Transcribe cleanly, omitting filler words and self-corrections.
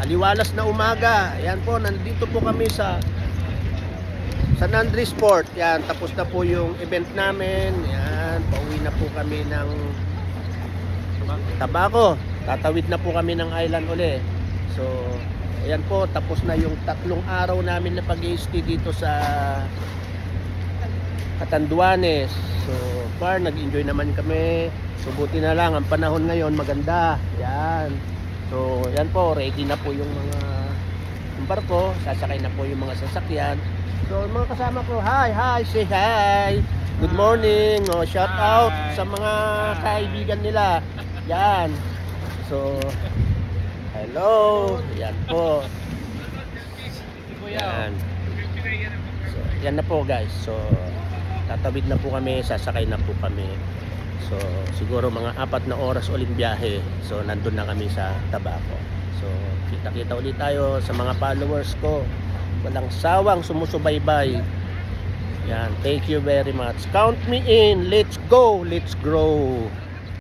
Aliwalas na umaga. Ayan po, nandito po kami sa San Andres Port. Yan, tapos na po yung event namin. Yan, pauwi na po kami ng Tabaco. Tatawid na po kami ng island uli. So, ayan po, tapos na yung 3 araw namin na pag-i-stay dito sa Catanduanes. So, far, nag-enjoy naman kami. So, buti na lang, ang panahon ngayon maganda. Yan. So, yan po, ready na po yung mga barko. Sasakay na po yung mga sasakyan. So, mga kasama ko, hi, say hi. Good morning. Oh, shout out sa mga kaibigan nila. Yan. So, hello. Yan po. Yan. So, yan na po guys. So, tatawid na po kami, sasakay na po kami. So, siguro mga 4 na oras ulit biyahe. So, nandun na kami sa Tabaco. So, kita-kita ulit tayo sa mga followers ko. Walang sawang sumusubaybay. Yan, thank you very much. Count me in. Let's go, let's grow.